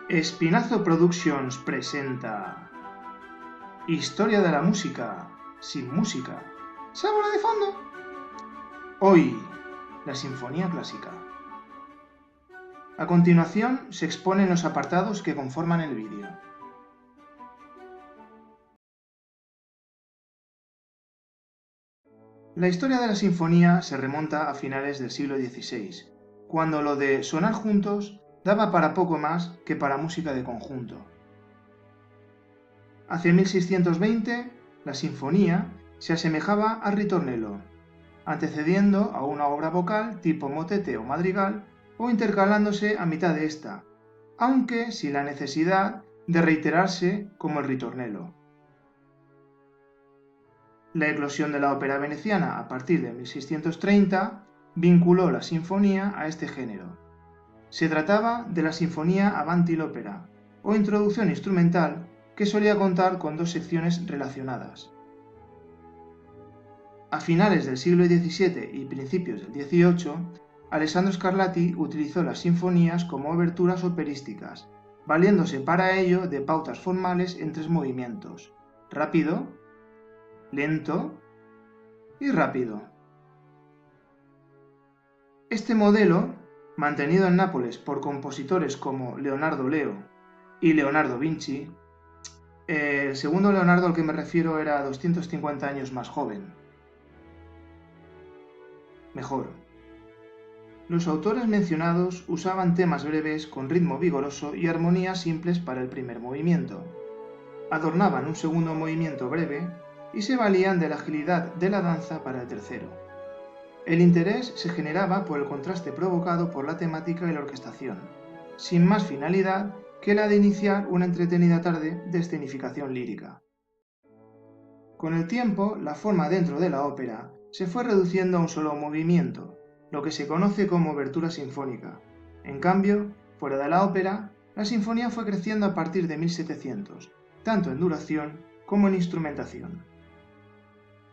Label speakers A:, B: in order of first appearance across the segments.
A: Espinazo Productions presenta Historia de la música sin música. ¡Sábana de fondo! Hoy, la Sinfonía Clásica. A continuación se exponen los apartados que conforman el vídeo. La historia de la sinfonía se remonta a finales del siglo XVI, cuando lo de sonar juntos daba para poco más que para música de conjunto. Hacia 1620, la sinfonía se asemejaba al ritornello, antecediendo a una obra vocal tipo motete o madrigal o intercalándose a mitad de esta, aunque sin la necesidad de reiterarse como el ritornello. La eclosión de la ópera veneciana a partir de 1630 vinculó la sinfonía a este género. Se trataba de la sinfonía avanti l'opera, o introducción instrumental, que solía contar con dos secciones relacionadas. A finales del siglo XVII y principios del XVIII, Alessandro Scarlatti utilizó las sinfonías como oberturas operísticas, valiéndose para ello de pautas formales en tres movimientos: rápido, lento y rápido. Este modelo, mantenido en Nápoles por compositores como Leonardo Leo y Leonardo Vinci, el segundo Leonardo al que me refiero era 250 años más joven. Mejor. Los autores mencionados usaban temas breves con ritmo vigoroso y armonías simples para el primer movimiento. Adornaban un segundo movimiento breve y se valían de la agilidad de la danza para el tercero. El interés se generaba por el contraste provocado por la temática y la orquestación, sin más finalidad que la de iniciar una entretenida tarde de escenificación lírica. Con el tiempo, la forma dentro de la ópera se fue reduciendo a un solo movimiento, lo que se conoce como obertura sinfónica. En cambio, fuera de la ópera, la sinfonía fue creciendo a partir de 1700, tanto en duración como en instrumentación.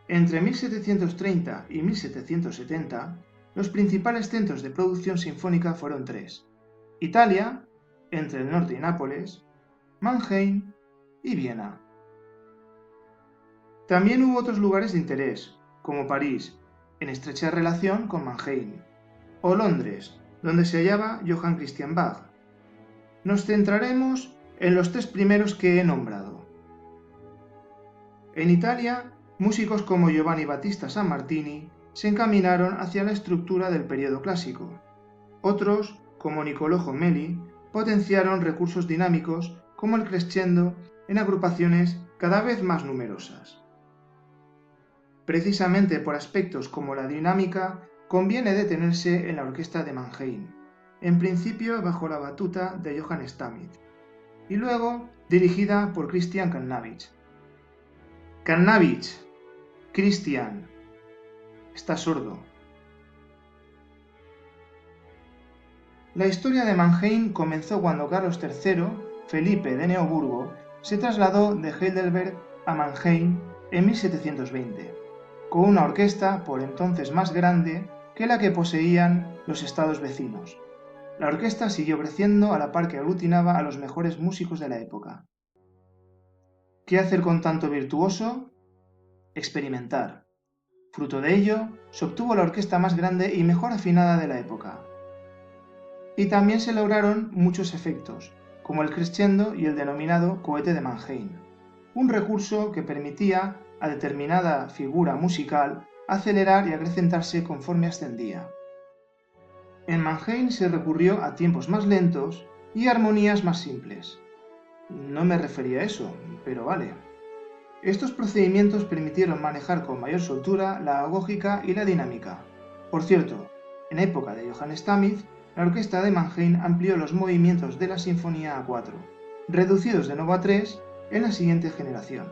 A: Entre 1730 y 1770, los principales centros de producción sinfónica fueron tres: Italia, entre el norte y Nápoles, Mannheim y Viena. También hubo otros lugares de interés, como París, en estrecha relación con Mannheim, o Londres, donde se hallaba Johann Christian Bach. Nos centraremos en los tres primeros que he nombrado. En Italia, músicos como Giovanni Battista Sammartini se encaminaron hacia la estructura del periodo clásico. Otros, como Niccolò Jommelli, potenciaron recursos dinámicos como el crescendo en agrupaciones cada vez más numerosas. Precisamente por aspectos como la dinámica, conviene detenerse en la orquesta de Mannheim, en principio bajo la batuta de Johann Stamitz, y luego dirigida por Christian Cannavich. Cannavich, Christian, está sordo. La historia de Mannheim comenzó cuando Carlos III, Felipe de Neoburgo, se trasladó de Heidelberg a Mannheim en 1720, con una orquesta por entonces más grande que la que poseían los estados vecinos. La orquesta siguió creciendo a la par que aglutinaba a los mejores músicos de la época. ¿Qué hacer con tanto virtuoso? Experimentar. Fruto de ello, se obtuvo la orquesta más grande y mejor afinada de la época. Y también se lograron muchos efectos, como el crescendo y el denominado cohete de Mannheim, un recurso que permitía a determinada figura musical acelerar y acrecentarse conforme ascendía. En Mannheim se recurrió a tiempos más lentos y armonías más simples. No me refería a eso, pero vale. Estos procedimientos permitieron manejar con mayor soltura la agógica y la dinámica. Por cierto, en época de Johann Stamitz, la orquesta de Mannheim amplió los movimientos de la sinfonía a 4, reducidos de nuevo a 3 en la siguiente generación.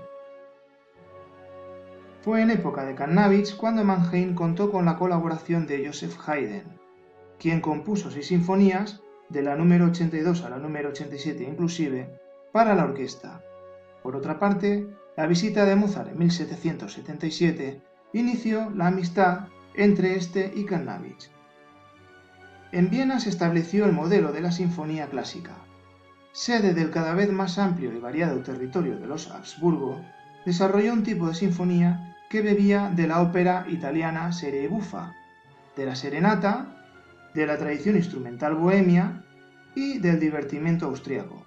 A: Fue en época de Cannavich cuando Mannheim contó con la colaboración de Joseph Haydn, quien compuso 6 sinfonías, de la número 82 a la número 87 inclusive, para la orquesta. Por otra parte, la visita de Mozart en 1777 inició la amistad entre este y Cannavich. En Viena se estableció el modelo de la sinfonía clásica. sede del cada vez más amplio y variado territorio de los Habsburgo, desarrolló un tipo de sinfonía que bebía de la ópera italiana serie buffa, de la serenata, de la tradición instrumental bohemia y del divertimento austríaco.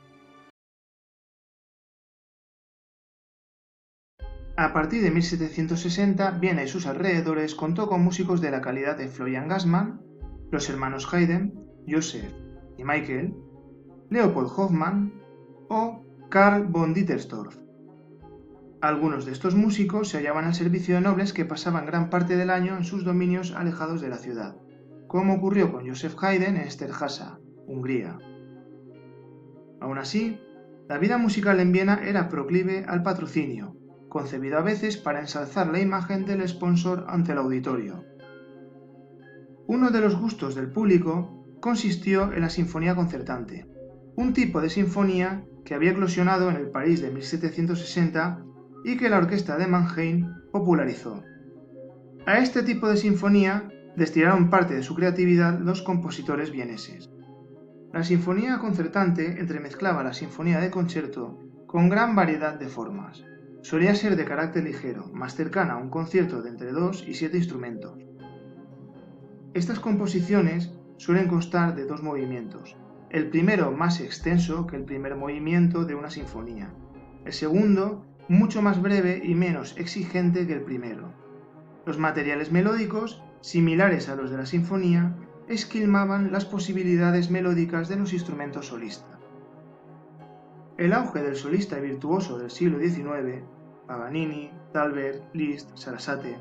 A: A partir de 1760, Viena y sus alrededores contó con músicos de la calidad de Florian Gassmann, los hermanos Haydn, Joseph y Michael, Leopold Hofmann o Karl von Dittersdorf. Algunos de estos músicos se hallaban al servicio de nobles que pasaban gran parte del año en sus dominios alejados de la ciudad, como ocurrió con Joseph Haydn en Esterháza, Hungría. Aún así, la vida musical en Viena era proclive al patrocinio, concebido a veces para ensalzar la imagen del sponsor ante el auditorio. Uno de los gustos del público consistió en la sinfonía concertante, un tipo de sinfonía que había eclosionado en el París de 1760 y que la orquesta de Mannheim popularizó. A este tipo de sinfonía destinaron parte de su creatividad los compositores vieneses. La sinfonía concertante entremezclaba la sinfonía de concierto con gran variedad de formas. Solía ser de carácter ligero, más cercana a un concierto de entre 2 y 7 instrumentos. Estas composiciones suelen constar de 2 movimientos, el primero más extenso que el primer movimiento de una sinfonía, el segundo mucho más breve y menos exigente que el primero. Los materiales melódicos, similares a los de la sinfonía, esquilmaban las posibilidades melódicas de los instrumentos solistas. El auge del solista virtuoso del siglo XIX, Paganini, Thalberg, Liszt, Sarasate,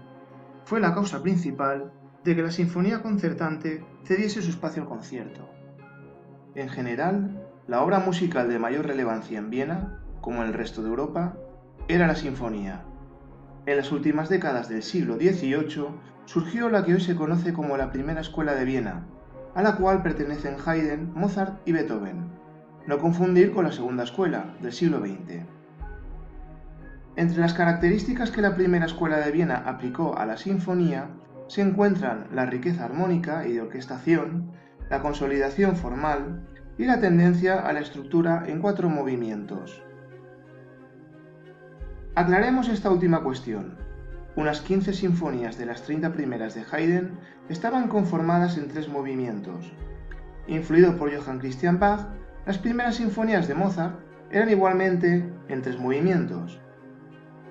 A: fue la causa principal de que la sinfonía concertante cediese su espacio al concierto. En general, la obra musical de mayor relevancia en Viena, como en el resto de Europa, era la sinfonía. En las últimas décadas del siglo XVIII surgió la que hoy se conoce como la Primera Escuela de Viena, a la cual pertenecen Haydn, Mozart y Beethoven, no confundir con la Segunda Escuela, del siglo XX. Entre las características que la Primera Escuela de Viena aplicó a la sinfonía se encuentran la riqueza armónica y de orquestación, la consolidación formal y la tendencia a la estructura en 4 movimientos. Aclaremos esta última cuestión. Unas 15 sinfonías de las 30 primeras de Haydn estaban conformadas en 3 movimientos. Influido por Johann Christian Bach, las primeras sinfonías de Mozart eran igualmente en 3 movimientos.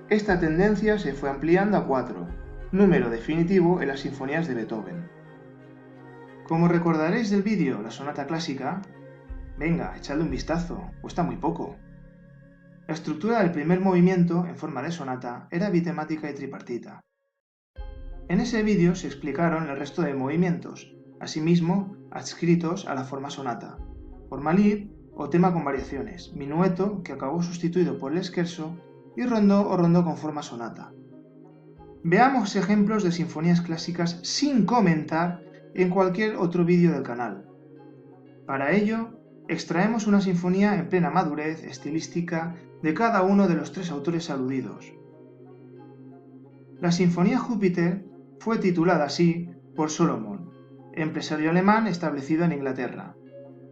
A: Esta tendencia se fue ampliando a 4, número definitivo en las sinfonías de Beethoven. Como recordaréis del vídeo La Sonata Clásica, venga, echadle un vistazo, cuesta muy poco. La estructura del primer movimiento, en forma de sonata, era bitemática y tripartita. En ese vídeo se explicaron el resto de movimientos, asimismo adscritos a la forma sonata, forma lied o tema con variaciones, minueto, que acabó sustituido por el scherzo, y rondó o rondó con forma sonata. Veamos ejemplos de sinfonías clásicas sin comentar en cualquier otro vídeo del canal. Para ello, extraemos una sinfonía en plena madurez estilística de cada uno de los 3 autores aludidos. La Sinfonía Júpiter fue titulada así por Solomon, empresario alemán establecido en Inglaterra.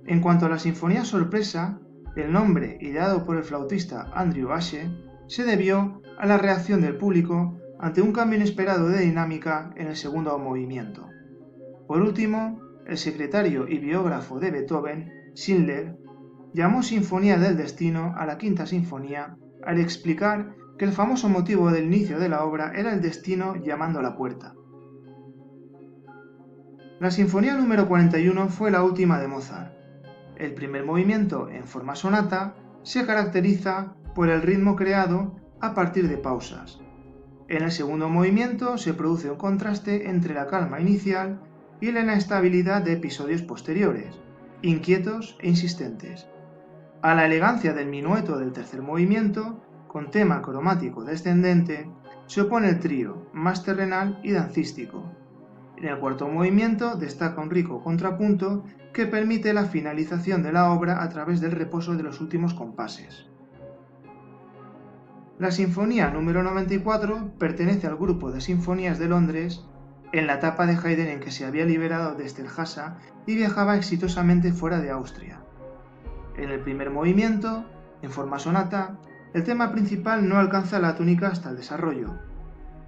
A: En cuanto a la Sinfonía Sorpresa, el nombre, ideado por el flautista Andrew Ashe, se debió a la reacción del público ante un cambio inesperado de dinámica en el segundo movimiento. Por último, el secretario y biógrafo de Beethoven, Schindler, llamó Sinfonía del Destino a la Quinta Sinfonía al explicar que el famoso motivo del inicio de la obra era el destino llamando a la puerta. La Sinfonía número 41 fue la última de Mozart. El primer movimiento, en forma sonata, se caracteriza por el ritmo creado a partir de pausas. En el segundo movimiento se produce un contraste entre la calma inicial y la inestabilidad de episodios posteriores, inquietos e insistentes. A la elegancia del minueto del tercer movimiento, con tema cromático descendente, se opone el trío, más terrenal y dancístico. En el cuarto movimiento destaca un rico contrapunto que permite la finalización de la obra a través del reposo de los últimos compases. La Sinfonía número 94 pertenece al grupo de sinfonías de Londres en la etapa de Haydn en que se había liberado de Esterháza y viajaba exitosamente fuera de Austria. En el primer movimiento, en forma sonata, el tema principal no alcanza la tónica hasta el desarrollo.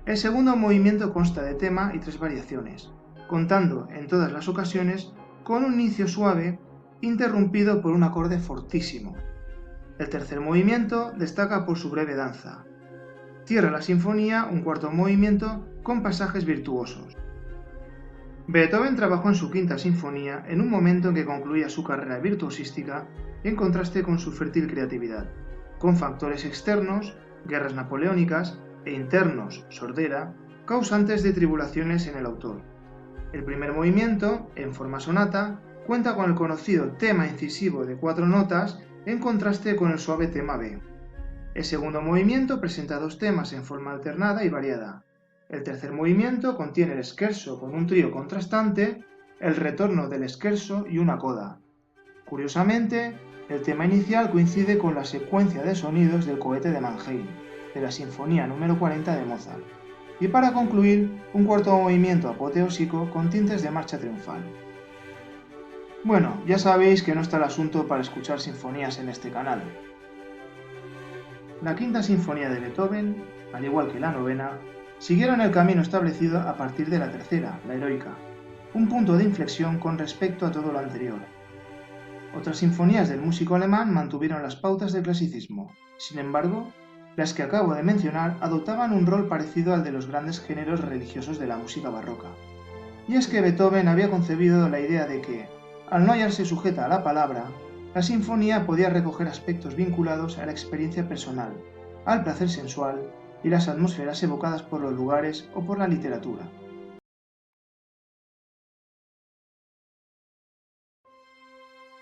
A: El segundo movimiento consta de tema y 3 variaciones, contando en todas las ocasiones con un inicio suave interrumpido por un acorde fortísimo. El tercer movimiento destaca por su breve danza. Cierra la sinfonía un cuarto movimiento con pasajes virtuosos. Beethoven trabajó en su quinta sinfonía en un momento en que concluía su carrera virtuosística en contraste con su fértil creatividad, con factores externos, guerras napoleónicas, e internos, sordera, causantes de tribulaciones en el autor. El primer movimiento, en forma sonata, cuenta con el conocido tema incisivo de 4 notas en contraste con el suave tema B. El segundo movimiento presenta 2 temas en forma alternada y variada. El tercer movimiento contiene el scherzo con un trío contrastante, el retorno del scherzo y una coda. Curiosamente, el tema inicial coincide con la secuencia de sonidos del cohete de Mannheim, de la Sinfonía número 40 de Mozart, y para concluir, un cuarto movimiento apoteósico con tintes de marcha triunfal. Bueno, ya sabéis que no está el asunto para escuchar sinfonías en este canal. La quinta sinfonía de Beethoven, al igual que la novena, siguieron el camino establecido a partir de la tercera, la heroica, un punto de inflexión con respecto a todo lo anterior. Otras sinfonías del músico alemán mantuvieron las pautas del clasicismo. Sin embargo, las que acabo de mencionar adoptaban un rol parecido al de los grandes géneros religiosos de la música barroca. Y es que Beethoven había concebido la idea de que, al no hallarse sujeta a la palabra, la sinfonía podía recoger aspectos vinculados a la experiencia personal, al placer sensual y las atmósferas evocadas por los lugares o por la literatura.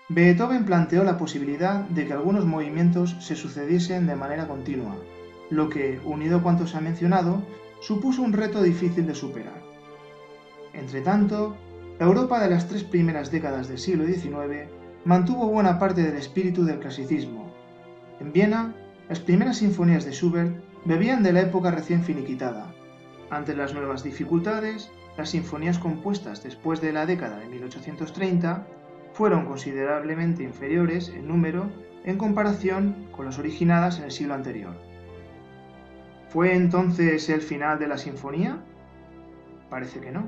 A: Beethoven planteó la posibilidad de que algunos movimientos se sucediesen de manera continua, lo que, unido a cuanto se ha mencionado, supuso un reto difícil de superar. Entretanto, la Europa de las 3 primeras décadas del siglo XIX mantuvo buena parte del espíritu del clasicismo. En Viena, las primeras sinfonías de Schubert bebían de la época recién finiquitada. Ante las nuevas dificultades, las sinfonías compuestas después de la década de 1830 fueron considerablemente inferiores en número en comparación con las originadas en el siglo anterior. ¿Fue entonces el final de la sinfonía? Parece que no.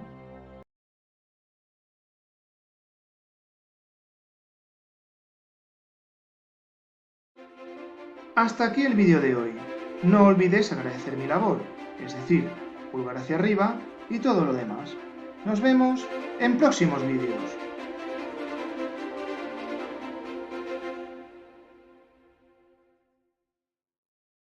A: Hasta aquí el vídeo de hoy. No olvides agradecer mi labor, es decir, pulgar hacia arriba y todo lo demás. Nos vemos en próximos vídeos.